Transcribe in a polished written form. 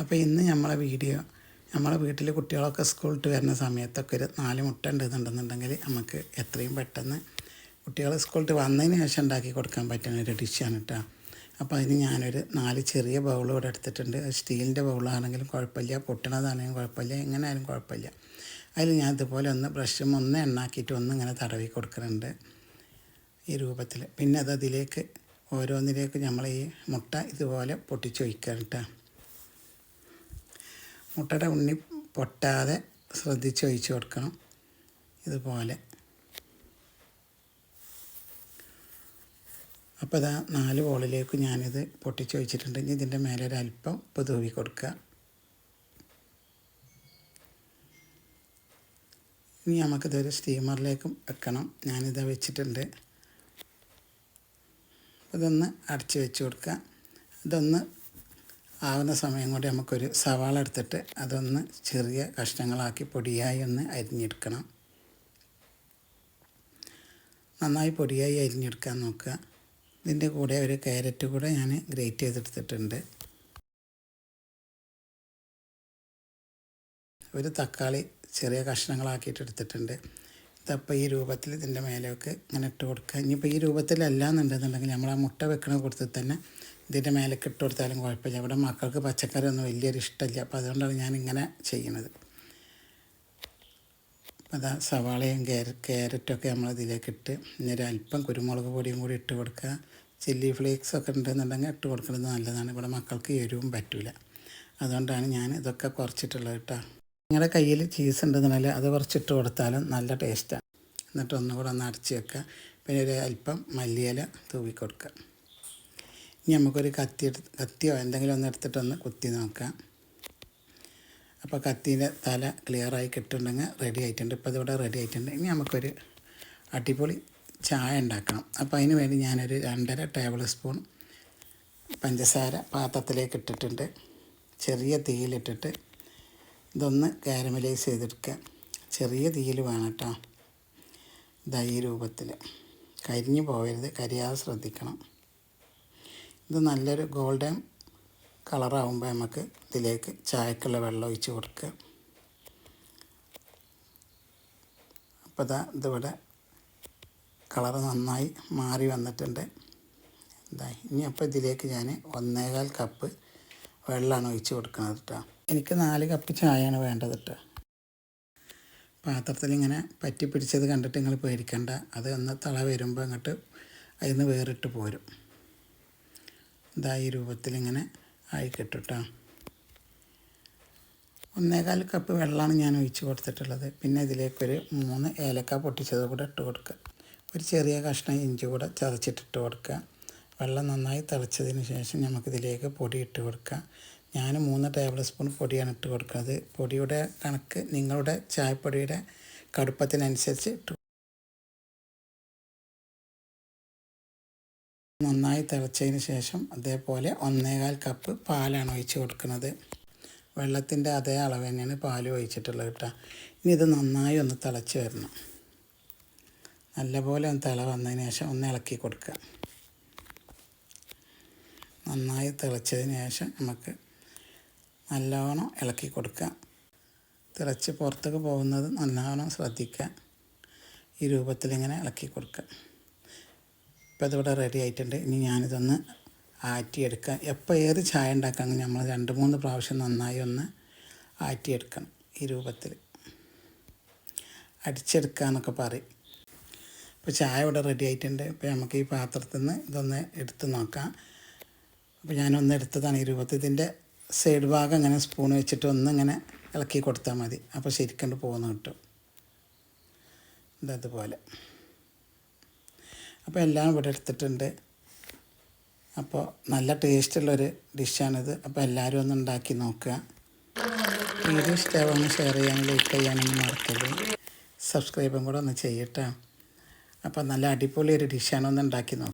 അപ്പോൾ ഇന്ന് നമ്മളെ വീട്ടിൽ കുട്ടികളൊക്കെ സ്കൂൾ വിട്ട് വരുന്ന സമയത്തൊക്കെ ഒരു 4 മുട്ട ഉണ്ടെന്നുണ്ടെങ്കിൽ നമുക്ക് എത്രയും പെട്ടെന്ന് കുട്ടികൾ സ്കൂൾ വിട്ട് വന്നതിന് ശേഷം ഉണ്ടാക്കി കൊടുക്കാൻ പറ്റുന്ന ഒരു ഡിഷാണ് കേട്ടോ. അപ്പോൾ അതിന് ഞാനൊരു 4 ചെറിയ ബൗൾ ഇവിടെ എടുത്തിട്ടുണ്ട്. സ്റ്റീലിൻ്റെ ബൗളാണെങ്കിലും കുഴപ്പമില്ല, പൊട്ടണതാണെങ്കിലും കുഴപ്പമില്ല, എങ്ങനെ ആയാലും കുഴപ്പമില്ല. അതിൽ ഞാൻ ഇതുപോലെ ഒന്ന് ബ്രഷും ഒന്ന് എണ്ണാക്കിയിട്ട് ഇങ്ങനെ തടവി കൊടുക്കുന്നുണ്ട് ഈ രൂപത്തിൽ. പിന്നെ അതിലേക്ക് ഓരോന്നിലേക്ക് നമ്മൾ ഈ മുട്ട ഇതുപോലെ പൊട്ടിച്ചൊഴിക്കുക കേട്ടോ. മുട്ടയുടെ ഉണ്ണി പൊട്ടാതെ ശ്രദ്ധിച്ച് ഒഴിച്ച് കൊടുക്കണം ഇതുപോലെ. അപ്പോൾ ഇതാ 4 ബോളിലേക്ക് ഞാനിത് പൊട്ടിച്ചൊഴിച്ചിട്ടുണ്ടെങ്കിൽ ഇതിൻ്റെ മേലെ ഒരല്പം ഉപ്പ് തൂവി കൊടുക്കുക. ഇനി നമുക്കിതൊരു സ്റ്റീമറിലേക്കും വെക്കണം. ഞാനിത് വെച്ചിട്ടുണ്ട്. ഇതൊന്ന് അടച്ച് വെച്ച് കൊടുക്കുക. ഇതൊന്ന് ആവുന്ന സമയം കൊണ്ട് നമുക്കൊരു സവാള എടുത്തിട്ട് അതൊന്ന് ചെറിയ കഷ്ണങ്ങളാക്കി പൊടിയായി ഒന്ന് അരിഞ്ഞെടുക്കണം. നന്നായി പൊടിയായി അരിഞ്ഞെടുക്കാൻ നോക്കുക. ഇതിൻ്റെ കൂടെ ഒരു ക്യാരറ്റ് കൂടെ ഞാൻ ഗ്രേറ്റ് ചെയ്തെടുത്തിട്ടുണ്ട്. ഒരു തക്കാളി ചെറിയ കഷ്ണങ്ങളാക്കിയിട്ട് എടുത്തിട്ടുണ്ട്. ഇതപ്പോൾ ഈ രൂപത്തിൽ ഇതിൻ്റെ മേലേക്ക് ഇങ്ങനെ ഇട്ട് കൊടുക്കുക. ഇനിയിപ്പോൾ ഈ രൂപത്തിലല്ല എന്നുണ്ടെന്നുണ്ടെങ്കിൽ നമ്മൾ ആ മുട്ട വെക്കണ കൊടുത്ത് തന്നെ ഇതിൻ്റെ മേലേക്ക് ഇട്ട് കൊടുത്താലും കുഴപ്പമില്ല. ഇവിടെ മക്കൾക്ക് പച്ചക്കറി ഒന്നും വലിയൊരു ഇഷ്ടമില്ല. അപ്പോൾ അതുകൊണ്ടാണ് ഞാനിങ്ങനെ ചെയ്യുന്നത്. അപ്പോൾ അതാ സവാളയും ക്യാരറ്റൊക്കെ നമ്മൾ ഇതിലേക്ക് ഇട്ട് ഇനി അല്പം കുരുമുളക് പൊടിയും കൂടി ഇട്ട് കൊടുക്കുക. ചില്ലി ഫ്ലേക്സൊക്കെ ഉണ്ടെന്നുണ്ടെങ്കിൽ ഇട്ട് കൊടുക്കുന്നത് നല്ലതാണ്. ഇവിടെ മക്കൾക്ക് എരിവും പറ്റില്ല. അതുകൊണ്ടാണ് ഞാൻ ഇതൊക്കെ കുറച്ചിട്ടുള്ളത് കേട്ടോ. നിങ്ങളുടെ കയ്യിൽ ചീസ് ഉണ്ടെന്നുണ്ടെങ്കിൽ അത് കുറച്ചിട്ട് കൊടുത്താലും നല്ല ടേസ്റ്റാണ്. എന്നിട്ട് ഒന്നുകൂടെ ഒന്ന് അടച്ച് വെക്കുക. പിന്നെ ഒരു അല്പം മല്ലിയില തൂവി കൊടുക്കുക. ഇനി നമുക്കൊരു കത്തിയോ എന്തെങ്കിലും ഒന്ന് എടുത്തിട്ടൊന്ന് കുത്തി നോക്കാം. അപ്പോൾ കത്തീൻ്റെ തല ക്ലിയറായി കിട്ടുന്നുണ്ടെങ്കിൽ റെഡി ആയിട്ടുണ്ട്. ഇപ്പോൾ ഇതിവിടെ റെഡി ആയിട്ടുണ്ട്. ഇനി നമുക്കൊരു അടിപൊളി ചായ ഉണ്ടാക്കണം. അപ്പോൾ അതിന് വേണ്ടി ഞാനൊരു 2.5 ടേബിൾ സ്പൂൺ പഞ്ചസാര പാത്രത്തിലേക്ക് ഇട്ടിട്ടുണ്ട്. ചെറിയ തീയിലിട്ടിട്ട് ഇതൊന്ന് കാരമലൈസ് ചെയ്തെടുക്കുക. ചെറിയ തീയിൽ വേണം കേട്ടോ. ഇതാ ഈ രൂപത്തിൽ കരിഞ്ഞു പോകരുത്, കരിയാതെ ശ്രദ്ധിക്കണം. ഇത് നല്ലൊരു ഗോൾഡൻ കളറാകുമ്പോൾ നമുക്ക് ഇതിലേക്ക് ചായക്കുള്ള വെള്ളം ഒഴിച്ച് കൊടുക്കുക. അപ്പോൾ ഇതിവിടെ കളറ് നന്നായി മാറി വന്നിട്ടുണ്ട്. ഇനി അപ്പോൾ ഇതിലേക്ക് ഞാൻ 1.25 കപ്പ് വെള്ളമാണ് ഒഴിച്ച് കൊടുക്കുന്നത് കേട്ടോ. എനിക്ക് 4 കപ്പ് ചായയാണ് വേണ്ടത് കേട്ടോ. പാത്രത്തിൽ ഇങ്ങനെ പറ്റി പിടിച്ചത് കണ്ടിട്ട് നിങ്ങൾ പേടിക്കണ്ട. അത് ഒന്ന് തള വരുമ്പോൾ അങ്ങോട്ട് അതിൽ നിന്ന് വേറിട്ട് പോരും. ഈ രൂപത്തിലിങ്ങനെ ആയി കിട്ടും കേട്ടോ. 1.25 കപ്പ് വെള്ളമാണ് ഞാൻ ഒഴിച്ച് കൊടുത്തിട്ടുള്ളത്. പിന്നെ ഇതിലേക്കൊരു 3 ഏലക്ക പൊട്ടിച്ചത് കൂടെ ഇട്ട് കൊടുക്കുക. ഒരു ചെറിയ കഷ്ണം ഇഞ്ചി കൂടെ ചതച്ചിട്ടിട്ട് കൊടുക്കുക. വെള്ളം നന്നായി തിളച്ചതിന് ശേഷം നമുക്കിതിലേക്ക് പൊടി ഇട്ട് കൊടുക്കുക. ഞാൻ 3 ടേബിൾ സ്പൂൺ പൊടിയാണ് ഇട്ട് കൊടുക്കുന്നത്. പൊടിയുടെ കണക്ക് നിങ്ങളുടെ ചായപ്പൊടിയുടെ കടുപ്പത്തിനനുസരിച്ച് ഇട്ട് നന്നായി തിളച്ചതിന് ശേഷം അതേപോലെ 1.25 കപ്പ് പാലാണ് ഒഴിച്ച് കൊടുക്കുന്നത്. വെള്ളത്തിൻ്റെ അതേ അളവ് തന്നെയാണ് പാലും ഒഴിച്ചിട്ടുള്ളത് കേട്ടോ. ഇനി ഇത് നന്നായി ഒന്ന് തിളച്ച് വരണം. നല്ലപോലെ ഒന്ന് തിള വന്നതിന് ശേഷം ഒന്ന് ഇളക്കി കൊടുക്കുക. നന്നായി തിളച്ചതിന് ശേഷം നമുക്ക് നല്ലവണ്ണം ഇളക്കി കൊടുക്കുക. തിളച്ച് പുറത്തേക്ക് പോകുന്നത് നല്ലവണ്ണം ശ്രദ്ധിക്കുക. ഈ രൂപത്തിലിങ്ങനെ ഇളക്കി കൊടുക്കുക. ഇപ്പോൾ ഇതിവിടെ റെഡി ആയിട്ടുണ്ട്. ഇനി ഞാനിതൊന്ന് ആറ്റിയെടുക്കാം. എപ്പോൾ ഏത് ചായ ഉണ്ടാക്കാമെങ്കിൽ നമ്മൾ 2-3 പ്രാവശ്യം നന്നായി ഒന്ന് ആറ്റിയെടുക്കണം. ഈ രൂപത്തിൽ അടിച്ചെടുക്കുക എന്നൊക്കെ പറയും. ഇപ്പോൾ ചായ ഇവിടെ റെഡി ആയിട്ടുണ്ട്. ഇപ്പോൾ നമുക്ക് ഈ പാത്രത്തിൽ നിന്ന് ഇതൊന്ന് എടുത്ത് നോക്കാം. അപ്പോൾ ഞാനൊന്ന് എടുത്തതാണ് ഈ രൂപത്തിൽ. ഇതിൻ്റെ സൈഡ് ഭാഗം ഇങ്ങനെ സ്പൂൺ വെച്ചിട്ട് ഒന്നിങ്ങനെ ഇളക്കി കൊടുത്താൽ മതി. അപ്പോൾ ശരിക്കൊണ്ട് പോകുന്ന കിട്ടും. ഇതതുപോലെ. അപ്പോൾ എല്ലാം ഇവിടെ എടുത്തിട്ടുണ്ട്. അപ്പോൾ നല്ല ടേസ്റ്റുള്ളൊരു ഡിഷാണിത്. അപ്പോൾ എല്ലാവരും ഒന്ന് ഉണ്ടാക്കി നോക്കുക. വീഡിയോ ഇഷ്ടമാവുന്ന ഷെയർ ചെയ്യാനും ലൈക്ക് ചെയ്യാനൊന്നും മറക്കരുത്. സബ്സ്ക്രൈബും കൂടെ ഒന്ന് ചെയ്യട്ടോ. അപ്പോൾ നല്ല അടിപൊളി ഒരു ഡിഷാണ്. ഒന്ന് ഉണ്ടാക്കി നോക്കുക.